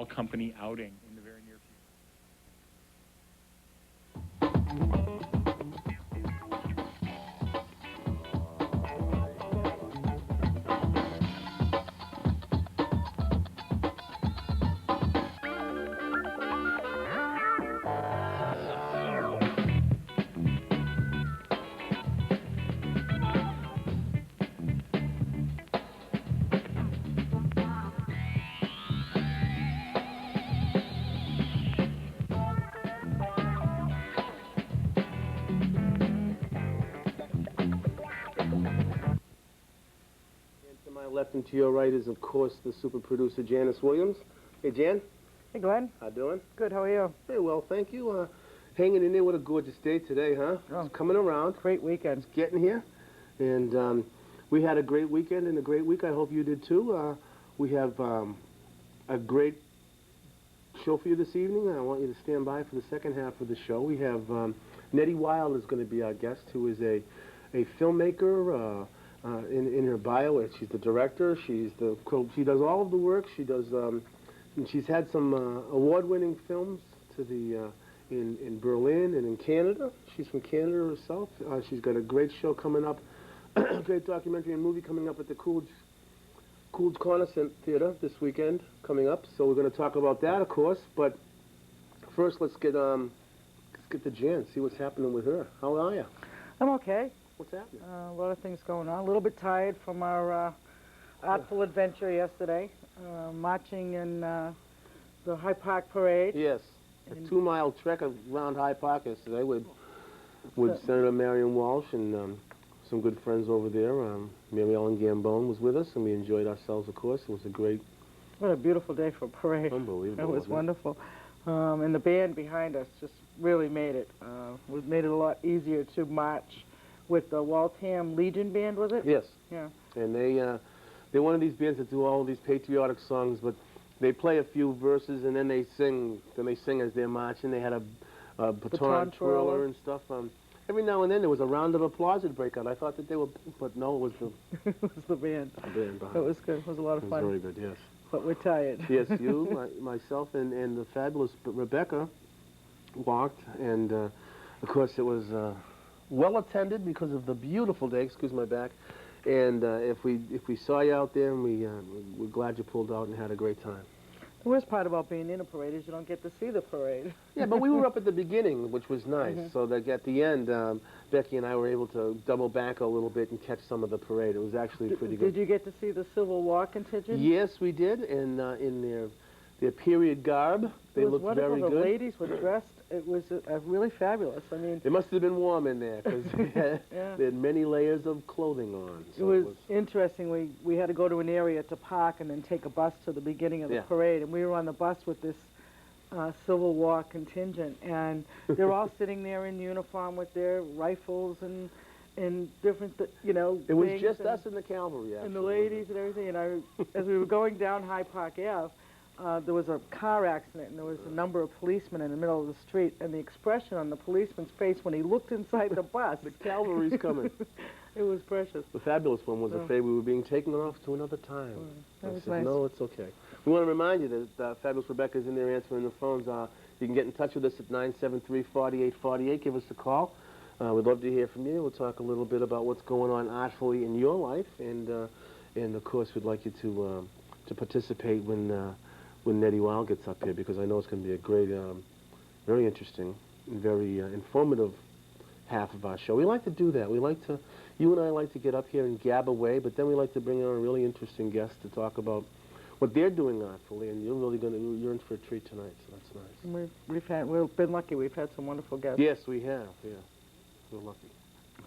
all-company outing in the very near future. Left and to your right is, of course, the super producer, Janice Williams. Hey, Jan. Hey, Glenn. How doing? Good, how are you? Very well, thank you. Hanging in there. What a gorgeous day today, huh? Oh, it's coming around. Great weekend. It's getting here. And we had a great weekend and a great week. I hope you did, too. We have a great show for you this evening. I want you to stand by for the second half of the show. We have Nettie Wild is going to be our guest, who is a filmmaker. In her bio, she's the director. She does all of the work. She does, and she's had some award-winning films in Berlin and in Canada. She's from Canada herself. She's got a great show coming up, a great documentary and movie coming up at the Coolidge Corner Theater this weekend coming up. So we're going to talk about that, of course. But first, let's get to Jan. See what's happening with her. How are you? I'm okay. What's happening? A lot of things going on. A little bit tired from our artful adventure yesterday, marching in the High Park Parade. Yes, a 2-mile trek around High Park yesterday with Senator Marion Walsh and some good friends over there. Mary Ellen Gambone was with us, and we enjoyed ourselves, of course. It was a great... What a beautiful day for a parade. Unbelievable. It was wonderful. And the band behind us just really made it. It made it a lot easier to march with the Waltham Legion Band, was it? Yes. Yeah. And they're one of these bands that do all these patriotic songs, but they play a few verses and then they sing. Then they sing as they're marching. They had a baton twirler and stuff. Every now and then there was a round of applause would break out. I thought that they were, but no, it was the it was the band. The band behind. It was good. It was a lot of fun. It was very good. Yes. But we're tired. Yes, you, myself, and the fabulous Rebecca walked, and of course it was well attended because of the beautiful day. Excuse my back. And if we saw you out there, and we're glad you pulled out and had a great time. The worst part about being in a parade is you don't get to see the parade. Yeah, but we were up at the beginning, which was nice. So that at the end, Becky and I were able to double back a little bit and catch some of the parade. It was actually pretty good. Did you get to see the Civil War contingent? Yes, we did, and in their period garb, they looked very good. The ladies were dressed. It was really fabulous. I mean, it must have been warm in there because they had many layers of clothing on. So it was interesting. We had to go to an area to park and then take a bus to the beginning of the parade, and we were on the bus with this Civil War contingent, and they're all sitting there in uniform with their rifles and different, It was just us and the cavalry, actually. And the ladies and everything. And as we were going down High Park Ave, there was a car accident, and there was a number of policemen in the middle of the street, and the expression on the policeman's face when he looked inside the bus. The cavalry's coming. It was precious. The fabulous one was afraid we were being taken off to another time. That was said, nice. No, it's okay. We want to remind you that Fabulous Rebecca's in there answering the phones. You can get in touch with us at 973-4848. Give us a call. We'd love to hear from you. We'll talk a little bit about what's going on artfully in your life, and of course, we'd like you to participate when Nettie Wild gets up here, because I know it's going to be a great, very interesting, and very informative half of our show. We like to do that. You and I like to get up here and gab away, but then we like to bring on a really interesting guest to talk about what they're doing artfully, and you're in for a treat tonight, so that's nice. We've been lucky. We've had some wonderful guests. Yes, we have. Yeah, we're lucky.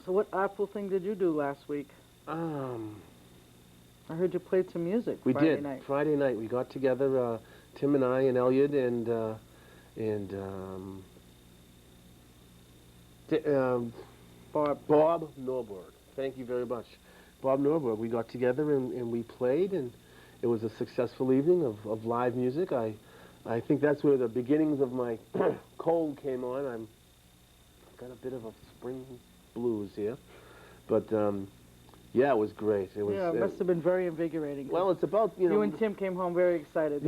So what artful thing did you do last week? I heard you played some music Friday night. Friday night. We got together, Tim and I and Elliot and Bob Norberg. Thank you very much. Bob Norberg. We got together and we played, and it was a successful evening of live music. I think that's where the beginnings of my cold came on. I've got a bit of a spring blues here. But yeah, it was great. It must have been very invigorating. Well, it's about, You and Tim came home very excited.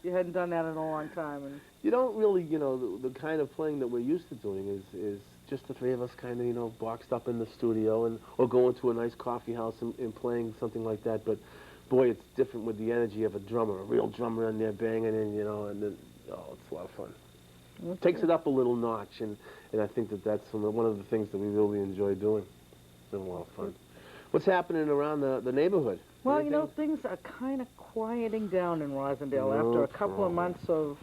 You hadn't done that in a long time, and You don't really, the kind of playing that we're used to doing is just the three of us kind of, boxed up in the studio or going to a nice coffee house and playing something like that. But boy, it's different with the energy of a drummer, a real drummer in there banging and, and then, it's a lot of fun. okay. Takes it up a little notch, and I think that's one of the things that we really enjoy doing. It's been a lot of fun. What's happening around the neighborhood? Well, Anything? things are kind of quieting down in Rosendale after a couple of months of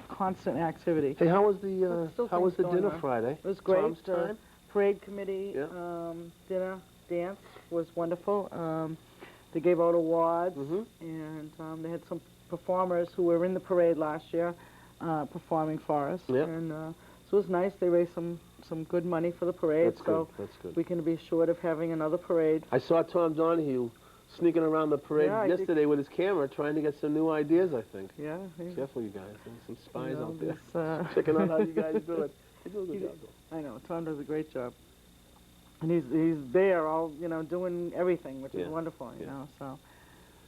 constant activity. Hey, how was But still things dinner going on. Friday? It was great. Tom's time? Parade committee Yeah. dinner dance was wonderful. They gave out awards, Mhm. and they had some performers who were in the parade last year performing for us. Yeah. And so it was nice. They raised some good money for the parade. That's so good. That's good. we can be assured of having another parade. I saw Tom Donahue sneaking around the parade Yeah, yesterday with his camera, trying to get some new ideas. I think. Yeah. Careful, you guys. There's some spies out there this, checking out how you guys do it. They do a good job, though. I know, Tom does a great job. And he's there all, doing everything, which is wonderful, you know, so.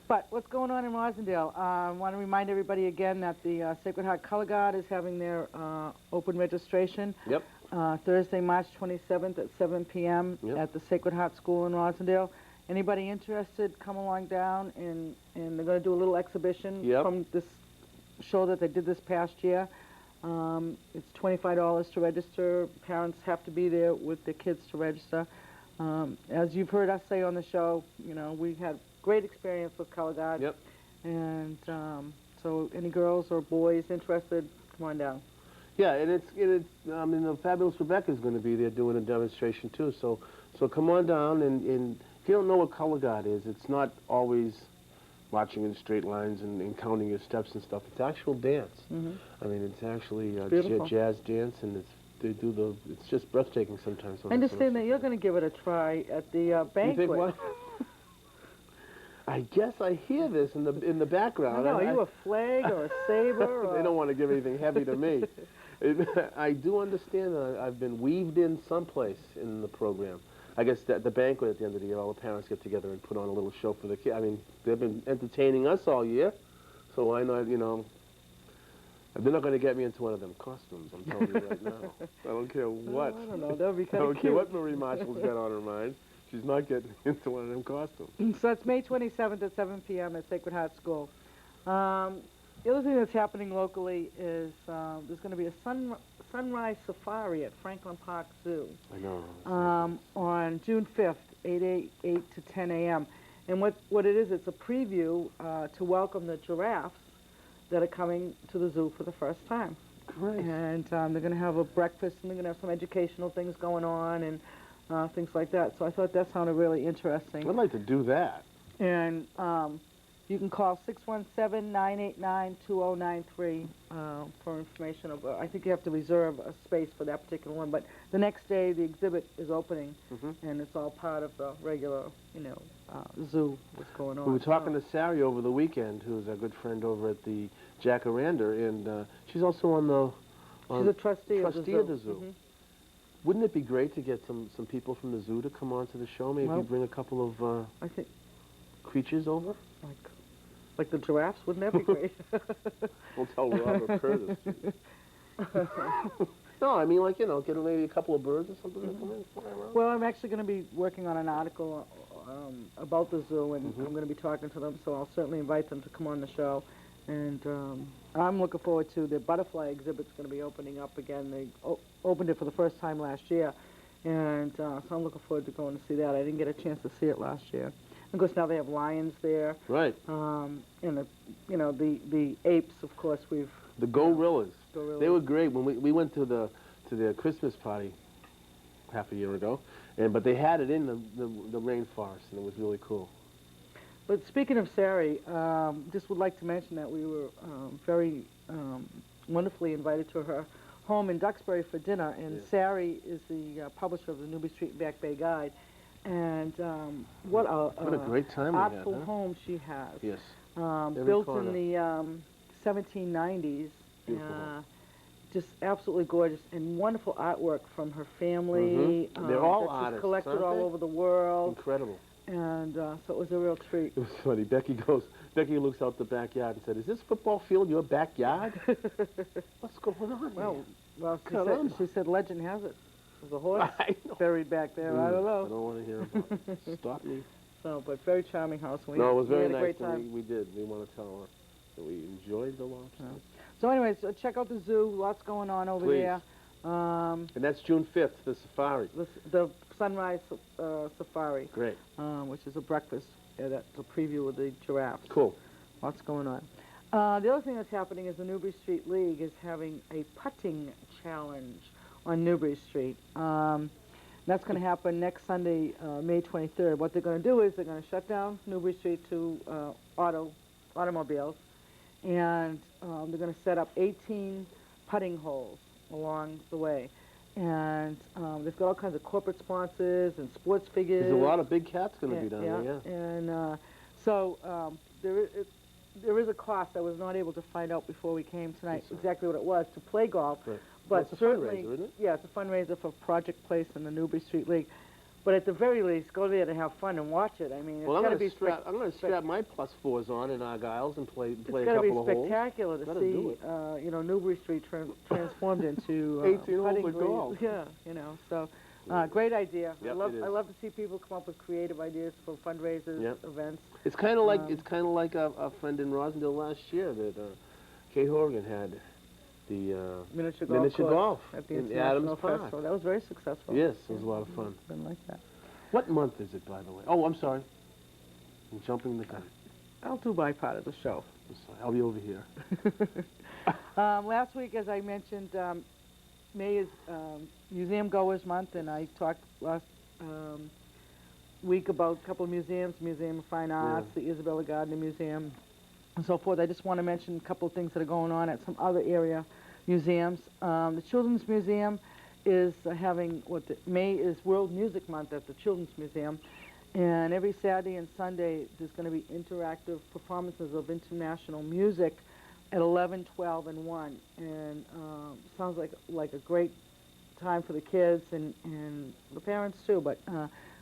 But what's going on in Rosendale? I want to remind everybody again that the Sacred Heart Color Guard is having their open registration. Yep. Thursday, March 27th at 7 p.m. at the Sacred Heart School in Rosendale. Anybody interested, come along down, and they're going to do a little exhibition from this show that they did this past year. It's $25 to register. Parents have to be there with their kids to register. As you've heard us say on the show, we had great experience with Color Guard. Yep. And so any girls or boys interested, come on down. Yeah, and the Fabulous Rebecca is going to be there doing a demonstration too. So come on down, and if you don't know what Color Guard is, it's not always marching in straight lines and counting your steps and stuff. It's actual dance. Mm-hmm. I mean, it's actually beautiful. jazz dance, and it's just breathtaking sometimes. I understand that you're going to give it a try at the banquet. You think what? I guess I hear this in the background. I know, are you a flag or a saber? Or... They don't want to give anything heavy to me. I do understand that I've been weaved in someplace in the program. I guess at the banquet at the end of the year, all the parents get together and put on a little show for the kids. I mean, they've been entertaining us all year, so why not, they're not going to get me into one of them costumes, I'm telling you right now. I don't care what. I don't know, that would be kind I of don't care what Marie Marshall's got on her mind. She's not getting into one of them costumes. So it's May 27th at 7 p.m. at Sacred Heart School. The other thing that's happening locally is there's going to be a sunrise safari at Franklin Park Zoo. I know. On June 5th, 8 to 10 a.m. And what it is, it's a preview to welcome the giraffes that are coming to the zoo for the first time. Great. And they're going to have a breakfast, and they're going to have some educational things going on and things like that. So I thought that sounded really interesting. I'd like to do that. And you can call 617-989-2093 for information. I think you have to reserve a space for that particular one. But the next day, the exhibit is opening, and it's all part of the regular, zoo that's going on. We were talking to Sari over the weekend, who's a good friend over at the Jacaranda, and she's also on the... She's a trustee of the zoo. Of the zoo. Wouldn't it be great to get some people from the zoo to come on to the show? Maybe bring a couple of I think creatures over? Like the giraffes? Wouldn't that be great? We'll tell Robert Curtis. No, I mean, get maybe a couple of birds or something to come in, fly around. Well, I'm actually going to be working on an article about the zoo, and I'm going to be talking to them, so I'll certainly invite them to come on the show. And I'm looking forward to the butterfly exhibit's going to be opening up again. They opened it for the first time last year, and so I'm looking forward to going to see that. I didn't get a chance to see it last year. Of course, now they have lions there. Right. And the apes, of course, the gorillas. Gorillas. They were great when we went to their Christmas party half a year ago, but they had it in the rainforest, and it was really cool. But speaking of Sari, just would like to mention that we were very wonderfully invited to her home in Duxbury for dinner, and Sari is the publisher of the Newby Street and Back Bay Guide, and what a great time artful we had, huh? home she has. Yes. Built in the 1790s. Just absolutely gorgeous and wonderful artwork from her family. They're all that she's artists, collected aren't all they? over the world. Incredible. And so it was a real treat. It was funny. Becky goes, Becky looks out the backyard and said, "Is this football field your backyard? What's going on Well, here?" well, Caramba. she said legend has it. There's a horse I know. buried back there. I don't know. I don't want to hear about it. Stop me. So, but very charming house. No, it was very had a nice. great time. We did. We want to tell her that we enjoyed the lobster. So anyways, check out the zoo. Lots going on over Please. there. And that's June 5th, the safari. The sunrise safari, Great. which is a breakfast. Yeah, that's a preview of the giraffes. Cool. Lots going on. The other thing that's happening is the Newbury Street League is having a putting challenge on Newbury Street. That's going to happen next Sunday, May 23rd. What they're going to do is they're going to shut down Newbury Street to automobiles, and they're going to set up 18 putting holes along the way. And they've got all kinds of corporate sponsors and sports figures. There's a lot of big cats going to be down there, yeah. And so there is a cost. I was not able to find out before we came tonight exactly what it was to play golf. Right. But Well, it's a certainly, fundraiser, isn't it? yeah, it's a fundraiser for Project Place and the Newbury Street League. But at the very least, go there to have fun and watch it. I mean, it's Well, got to be I'm going to strap my +4s on in Argyles and play a it's got to couple be of holes. spectacular to Gotta see, do it. Newbury Street transformed into 18 holes putting of green. golf. Yeah, so great idea. Yep, I love to see people come up with creative ideas for fundraisers, Yep. events. It's kind of like a friend in Rosendale last year that Kay Horgan had the Miniature miniature course golf at the in International Adams Park. Festival. That was very successful. Yes, it was a lot of fun. Been like that. What month is it, by the way? Oh, I'm sorry. I'm jumping the gun. I'll do my part of the show. I'm sorry. I'll be over here. Last week, as I mentioned, May is Museum Goers Month, and I talked last week about a couple of museums, Museum of Fine Arts, the Isabella Gardner Museum, and so forth. I just want to mention a couple of things that are going on at some other area museums. The Children's Museum is having May is World Music Month at the Children's Museum, and every Saturday and Sunday there's going to be interactive performances of international music at 11, 12, and 1, and sounds like a great time for the kids and the parents too, but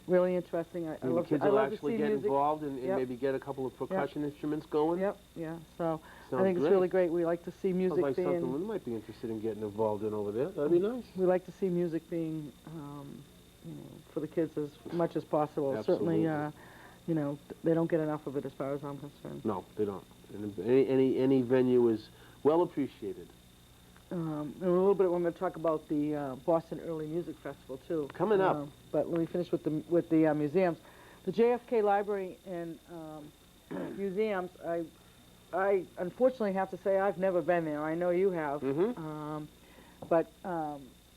really interesting. I And love the kids I will love to actually see get music. involved and Yep. maybe get a couple of percussion instruments going. Yep, yeah. So I Sounds think it's great. really great. We like to see music Sounds like something being. we might be interested in getting involved in over there. That'd be nice. We like to see music being for the kids as much as possible. Absolutely. Certainly, they don't get enough of it as far as I'm concerned. No, they don't. And any venue is well appreciated. And a little bit, we're going to talk about the Boston Early Music Festival too. Coming up. But let me finish with the museums. The JFK Library and museums. I unfortunately have to say I've never been there. I know you have. Mm-hmm. But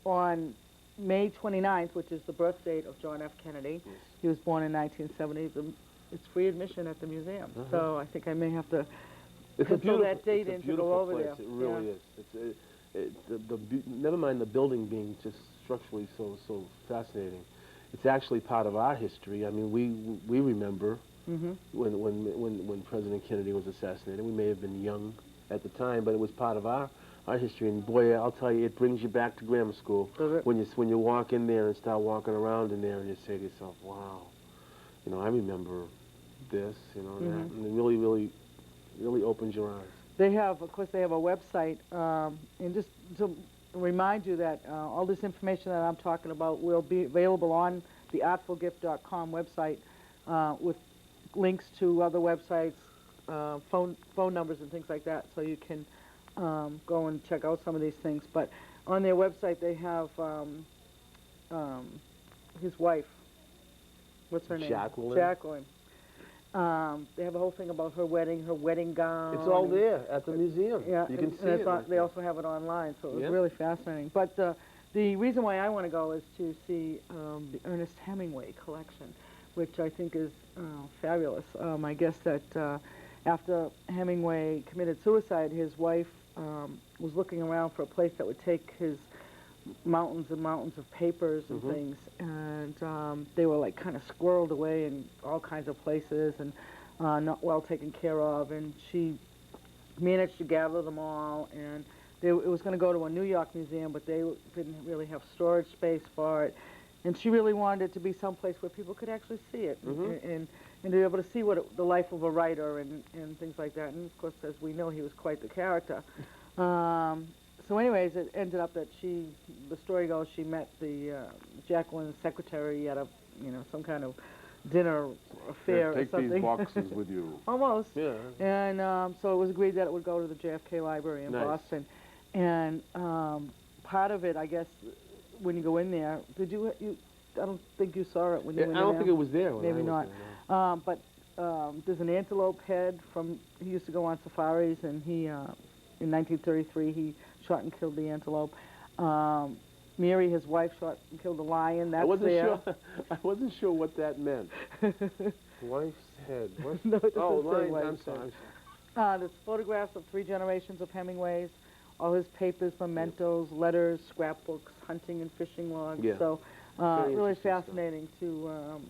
on May 29th, which is the birth date of John F. Kennedy, he was born in 1970. It's free admission at the museum. So I think I may have to pencil that date in to go over there. It really is. Never mind the building being just structurally so fascinating. It's actually part of our history. I mean, we remember when President Kennedy was assassinated. We may have been young at the time, but it was part of our history. And boy, I'll tell you, it brings you back to grammar school when you walk in there and start walking around in there, and you say to yourself, "Wow, I remember this," and that, and it really opens your eyes. They have, of course, they have a website, and just to remind you that all this information that I'm talking about will be available on the artfulgift.com website with links to other websites, phone numbers and things like that, so you can go and check out some of these things. But on their website, they have his wife. What's her name? Jacqueline. Jacqueline. They have a whole thing about her wedding gown. It's all there at the museum. Yeah, you can see and it. they also have it online, so it was Yeah. really fascinating. But the reason why I want to go is to see the Ernest Hemingway collection, which I think is fabulous. I guess that after Hemingway committed suicide, his wife was looking around for a place that would take his mountains and mountains of papers and things, and they were like kind of squirreled away in all kinds of places and not well taken care of, and she managed to gather them all, and it was going to go to a New York museum, but they didn't really have storage space for it, and she really wanted it to be someplace where people could actually see it, and and to be able to see the life of a writer and things like that. And of course, as we know, he was quite the character. So anyways, it ended up that the story goes, she met the Jacqueline's secretary at some kind of dinner affair or Take something. these boxes with you. Almost. Yeah. And so it was agreed that it would go to the JFK Library in Nice. Boston. And part of it, I guess, when you go in there, I don't think you saw it when you went in I there. don't think it was there when Maybe I not. was there, no. But there's an antelope head he used to go on safaris, and he, in 1933, he shot and killed the antelope. Mary, his wife, shot and killed a lion. That's I wasn't there. sure. I wasn't sure what that meant. Wife's head. What? No, it doesn't Oh, say line. wife's I'm head. sorry. I'm sorry. There's photographs of 3 generations of Hemingways, all his papers, mementos, letters, scrapbooks, hunting and fishing logs. Yeah. So Very really interesting stuff. fascinating to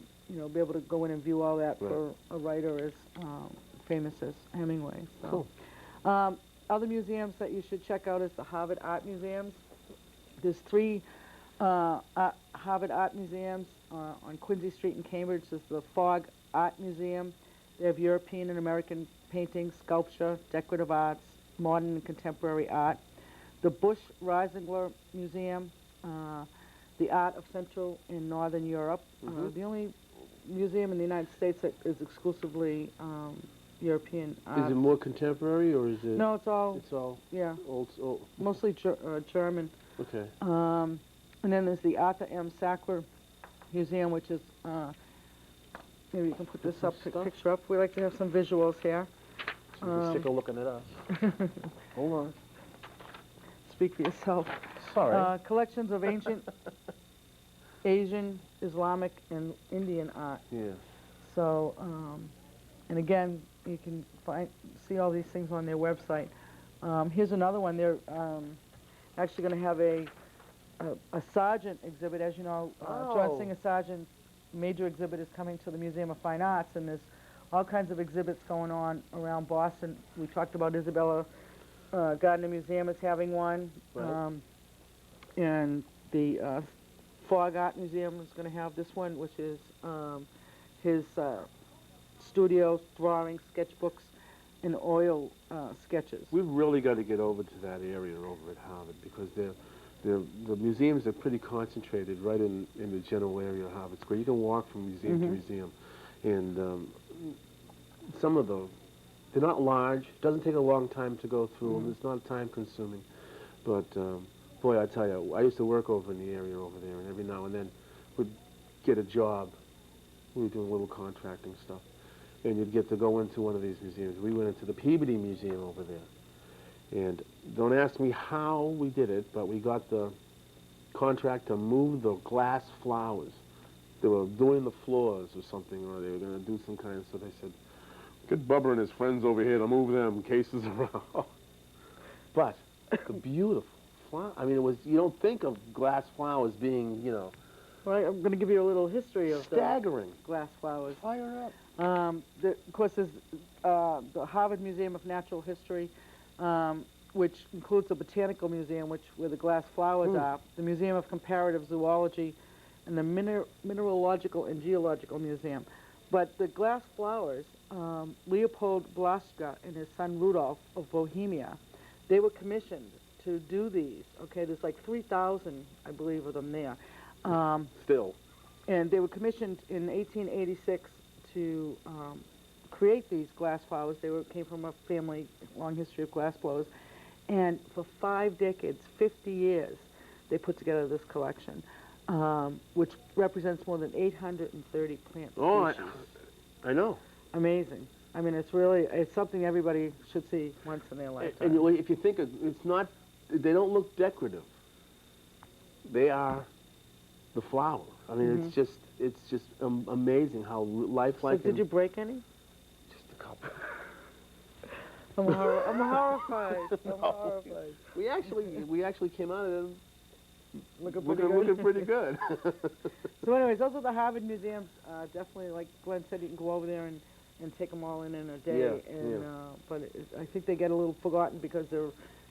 be able to go in and view all that Right. for a writer as famous as Hemingway. So. Cool. Other museums that you should check out is the Harvard Art Museums. There's 3 Harvard Art Museums on Quincy Street in Cambridge. There's the Fogg Art Museum. They have European and American painting, sculpture, decorative arts, modern and contemporary art. The Bush Reisinger Museum, the art of Central and Northern Europe. The only museum in the United States that is exclusively European art. Is it more contemporary or is it? No, it's all, It's all yeah, old. mostly German. Okay. And then there's the Arthur M. Sackler Museum, which is, maybe you can put this up, picture up. We like to have some visuals here. So you can stick a looking at us. Hold on. Speak for yourself. Sorry. Collections of ancient Asian, Islamic, and Indian art. Yeah. So, and again, you can see all these things on their website. Here's another one. They're actually going to have a Sargent exhibit. As you know, John Singer Sargent's major exhibit is coming to the Museum of Fine Arts, and there's all kinds of exhibits going on around Boston. We talked about Isabella Gardner Museum is having one, Right. and the Fogg Art Museum is going to have this one, which is his studio drawings, sketchbooks, and oil sketches. We've really got to get over to that area over at Harvard because the museums are pretty concentrated right in the general area of Harvard Square. You can walk from museum to museum, and some of them, they're not large. It doesn't take a long time to go through them. It's not time consuming, but boy, I tell you, I used to work over in the area over there, and every now and then would get a job. We were doing little contracting stuff, and you'd get to go into one of these museums. We went into the Peabody Museum over there, and don't ask me how we did it, but we got the contract to move the glass flowers. They were doing the floors or something, or they were going to do some kind of, so they said, get Bubba and his friends over here to move them cases around. But the beautiful flower, I mean, you don't think of glass flowers being, Well, I'm going to give you a little history of staggering. the glass flowers. Fire up. Of course, there's the Harvard Museum of Natural History, which includes the Botanical Museum, where the glass flowers are, the Museum of Comparative Zoology, and the Mineralogical and Geological Museum. But the glass flowers, Leopold Blaschka and his son Rudolf of Bohemia, they were commissioned to do these. Okay, there's like 3,000, I believe, of them there. Still. And they were commissioned in 1886 to create these glass flowers. They came from a family, long history of glass blowers. And for 5 decades, 50 years, they put together this collection, which represents more than 830 plant species. I know. Amazing. I mean, it's something everybody should see once in their lifetime. And if you think they don't look decorative. They are the flower. I mean, it's just amazing how lifelike. So did you break any? Just a couple. I'm horrified. I'm horrified. We actually came out of them Looking pretty good. So anyways, those are the Harvard museums. Definitely, like Glenn said, you can go over there and take them all in a day. But I think they get a little forgotten because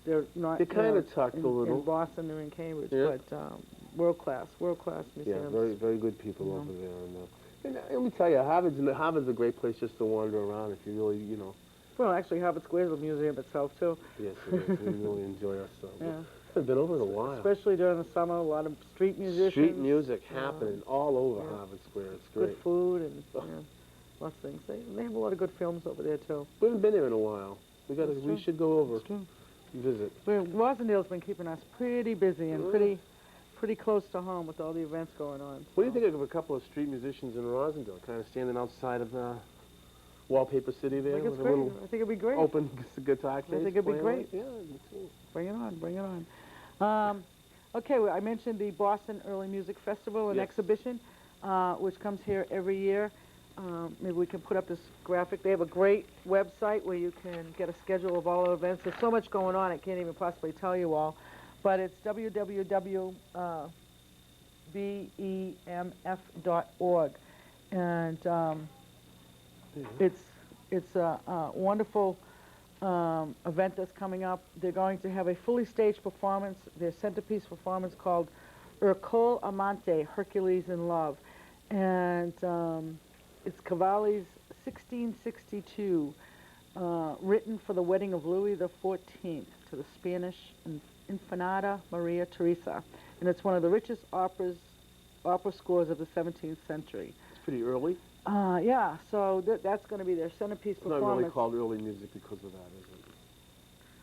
they're not. They kind of tucked a little. In Boston, they're in Cambridge, Yeah. but world class museums. Yeah, very very good people over there, and And let me tell you, Harvard's a great place just to wander around if you really, Well, actually, Harvard Square is a museum itself, too. Yes, it is. We really enjoy ourselves. Yeah. I've been over in a while. Especially during the summer, a lot of street musicians. Street music happening all over yeah. Harvard Square. It's great. Good food and lots of things. They have a lot of good films over there, too. We haven't been there in a while. We should go over. That's true. Visit. Rosendale's been keeping us pretty busy and pretty close to home with all the events going on. What do you think of a couple of street musicians in Rosendale, kind of standing outside of Wallpaper City there? I think it's with great. a little I think it'd be great. open guitar case? I think it'd be great. Yeah, me too. Bring it on, bring it on. Okay, well, I mentioned the Boston Early Music Festival and Yes. Exhibition, which comes here every year. Maybe we can put up this graphic. They have a great website where you can get a schedule of all the events. There's so much going on, I can't even possibly tell you all. But it's www.bemf.org. And it's a wonderful event that's coming up. They're going to have a fully staged performance, their centerpiece performance called Ercole Amante, Hercules in Love. And it's Cavalli's 1662, written for the wedding of Louis XIV to the Spanish Infanta Maria Teresa. And it's one of the richest opera scores of the 17th century. It's pretty early. Yeah, so that's going to be their centerpiece It's not performance. really called early music because of that, is it?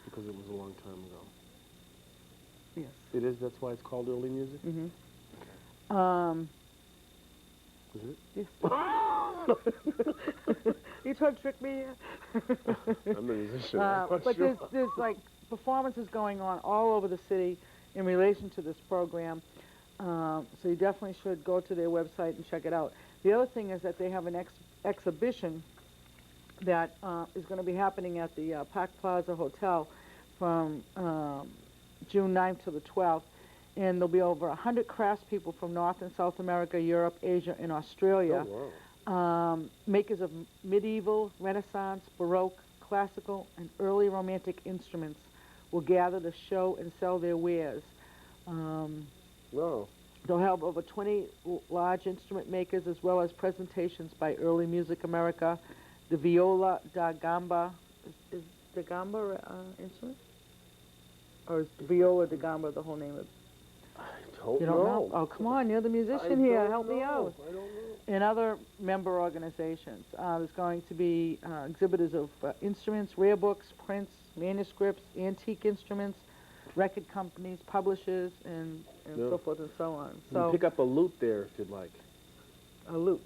Because it was a long time ago. Yes. It is? That's why it's called early music? Mm-hmm. Is it? Yes. You trying to trick me here? I'm a musician. But there's like performances going on all over the city in relation to this program. So you definitely should go to their website and check it out. The other thing is that they have an exhibition that is going to be happening at the Park Plaza Hotel from June 9th to the 12th. And there'll be over 100 craftspeople from North and South America, Europe, Asia, and Australia. Oh, wow. Makers of medieval, Renaissance, Baroque, classical, and early Romantic instruments will gather to show and sell their wares. Wow. They'll have over 20 large instrument makers as well as presentations by Early Music America, the Viola da Gamba. Is da Gamba instrument? Or is Viola da Gamba the whole name of it? I don't You don't know? Oh, come on, you're the musician here. Help me out. I don't know. And other member organizations. There's going to be exhibitors of instruments, rare books, prints, manuscripts, antique instruments, record companies, publishers, and so forth and so on. You can pick up a lute there if you'd like. A lute.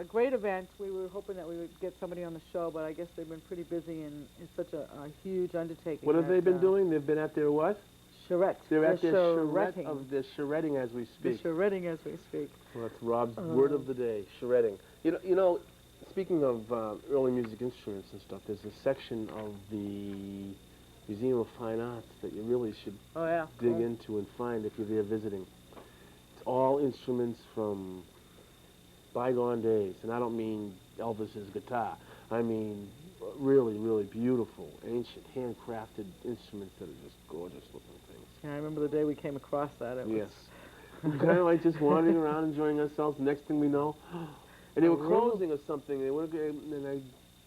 Great event. We were hoping that we would get somebody on the show, but I guess they've been pretty busy, and it's such a huge undertaking. What have they been doing? They've been at their what? Charrette. They're at their charretting. charretting as we speak. They're charretting as we speak. Well, that's Rob's word of the day, charretting. You know, speaking of early music instruments and stuff, there's a section of the Museum of Fine Arts that you really should dig into and find if you're there visiting. It's all instruments from bygone days, and I don't mean Elvis's guitar. I mean really, really beautiful, ancient, handcrafted instruments that are just gorgeous looking things. Yeah, I remember the day we came across that. It Yes. Kind of like just wandering around enjoying ourselves. Next thing we know, and they were closing or something. They were, and I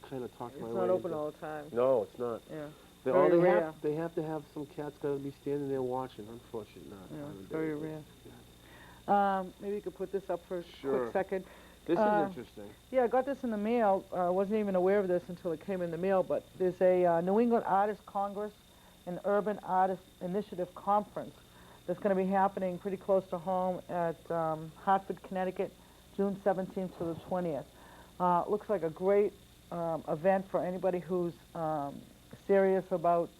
kind of talked my way. It's not open all the time. No, it's not. Yeah. They rare. they have to have some cats got to be standing there watching. Unfortunately, not. Yeah, it's very rare. Maybe you could put this up for a quick second. This is interesting. Yeah, I got this in the mail. I wasn't even aware of this until it came in the mail, but there's a New England Artists Congress and Urban Artists Initiative Conference that's going to be happening pretty close to home at Hartford, Connecticut, June 17th to the 20th. Looks like a great event for anybody who's serious about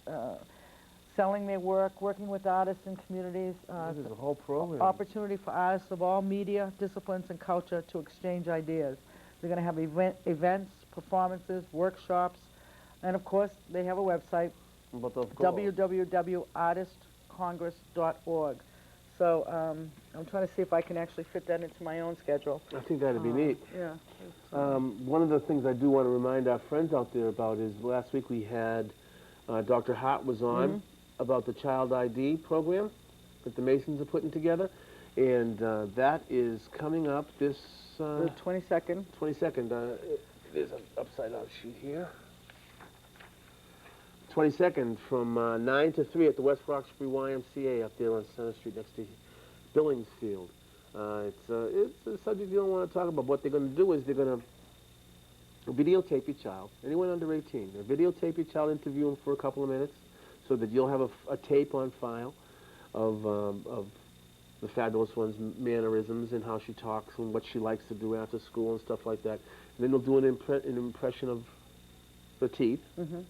selling their work, working with artists and communities. This is a whole program. Opportunity for artists of all media, disciplines, and culture to exchange ideas. They're going to have events, performances, workshops, and of course, they have a website, www.artistcongress.org. So I'm trying to see if I can actually fit that into my own schedule. I think that'd be neat. Yeah. One of the things I do want to remind our friends out there about is last week we had Dr. Hart was on about the Child ID program that the Masons are putting together. And that is coming up this The 22nd. 22nd. There's an upside-down sheet here. 22nd from 9 to 3 at the West Roxbury YMCA up there on Center Street next to Billingsfield. It's a subject you don't want to talk about. What they're going to do is they're going to videotape your child, anyone under 18. They'll videotape your child, interview him for a couple of minutes so that you'll have a tape on file of the fabulous one's mannerisms and how she talks and what she likes to do after school and stuff like that. And then they'll do an impression of the teeth. Mm-hmm.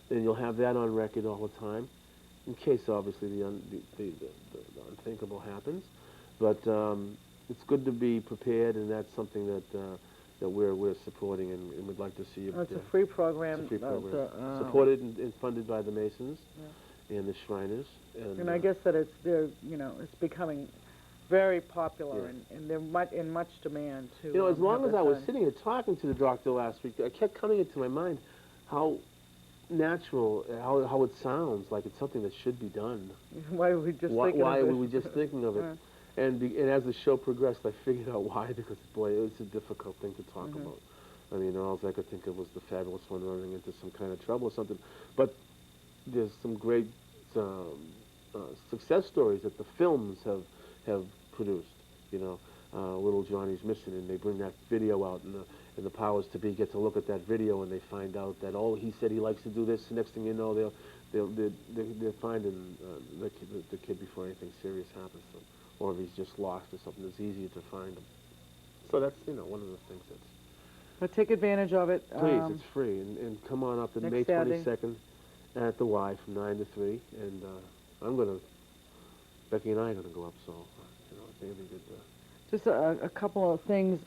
Then you'll have that on record all the time, in case obviously the unthinkable happens. But it's good to be prepared, and that's something that we're supporting, and we'd like to see you. It's a free program. It's a free program. Supported and funded by the Masons and the Shriners. And I guess that it's becoming very popular, and they're in much demand too. You know, as long as I was sitting here talking to the doctor last week, I kept coming into my mind how natural, how it sounds like it's something that should be done. Why were we just thinking why of it? were we just thinking of it? And as the show progressed, I figured out why, because, boy, it's a difficult thing to talk about. I mean, all I could think of was the fabulous one running into some kind of trouble or something. But there's some great success stories that the films have produced. You know, Little Johnny's Missing, and they bring that video out, and the powers to be get to look at that video, and they find out that, oh, he said he likes to do this. The next thing you know, they're finding the kid before anything serious happens to him, or if he's just lost or something. It's easier to find him. So that's one of the things that's. But take advantage of it. Please, it's free, and come on up on May 22nd at the Y from 9 to 3, and Becky and I are gonna go up, so I think it'll be good. Just a couple of things.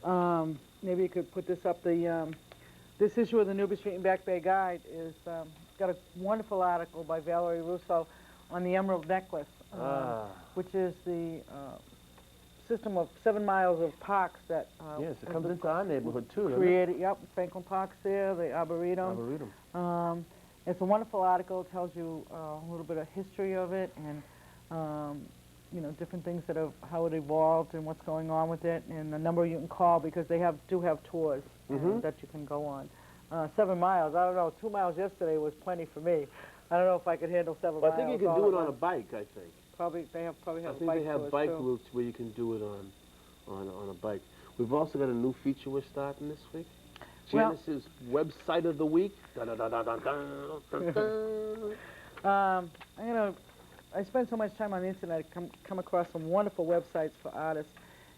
Maybe you could put this up. This issue of the Newbury Street and Back Bay Guide is got a wonderful article by Valerie Russo on the Emerald Necklace, which is the system of 7 miles of parks that yes, it comes into our neighborhood too. Created. Yep, Franklin Park's there, the Arboretum. It's a wonderful article. It tells you a little bit of history of it and different things how it evolved and what's going on with it, and the number you can call, because they do have tours that you can go on. 7 miles, I don't know, 2 miles yesterday was plenty for me. I don't know if I could handle 7 miles. I think you can do it on a bike, I think. They have I think they have bike routes where you can do it on a bike. We've also got a new feature we're starting this week. Janice's website of the week. I spend so much time on the internet, I come across some wonderful websites for artists,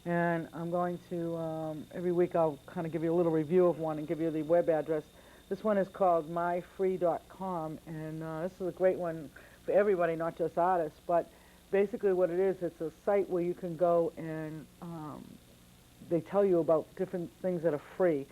and I'm going to, every week I'll kind of give you a little review of one and give you the web address. This one is called myfree.com, and this is a great one for everybody, not just artists, but basically what it is, it's a site where you can go and they tell you about different things that are free.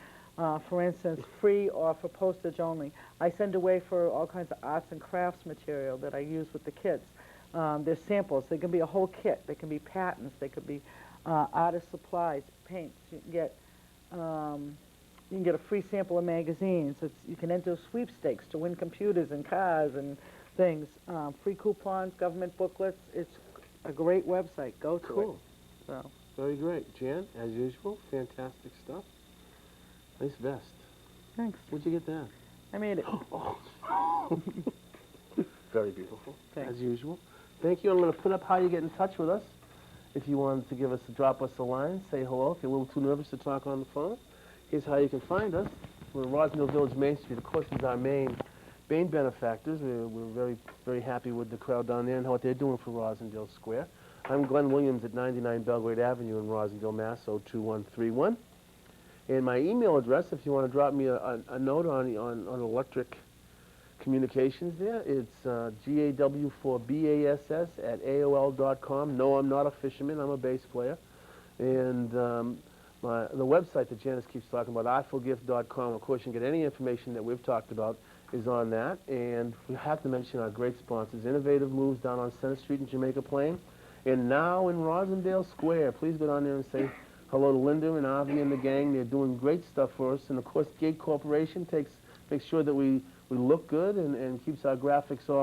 For instance, free or for postage only. I send away for all kinds of arts and crafts material that I use with the kids. There's samples. They can be a whole kit. They can be patents. They could be artist supplies, paints. You can get a free sample of magazines. You can enter sweepstakes to win computers and cars and things. Free coupons, government booklets. It's a great website. Go to it. Cool. So. Very great. Jan, as usual, fantastic stuff. Nice vest. Thanks. Where'd you get that? I made it. Very beautiful. Thanks. As usual. Thank you. I'm going to put up how you get in touch with us. If you wanted to drop us a line, say hello. If you're a little too nervous to talk on the phone, here's how you can find us. We're in Rosendale Village, Main Street. Of course, is our main benefactors. We're very, very happy with the crowd down there and what they're doing for Rosendale Square. I'm Glenn Williams at 99 Belgrade Avenue in Rosendale, Mass. 02131. And my email address, if you want to drop me a note on electric communications there, it's GAW4BASS at AOL.com. No, I'm not a fisherman. I'm a bass player. And the website that Janice keeps talking about, artfulgift.com. Of course, you can get any information that we've talked about is on that. And we have to mention our great sponsors, Innovative Moves down on Center Street in Jamaica Plain, and now in Rosendale Square. Please go down there and say hello to Linda and Avi and the gang. They're doing great stuff for us. And, of course, Gate Corporation makes sure that we look good and keeps our graphics all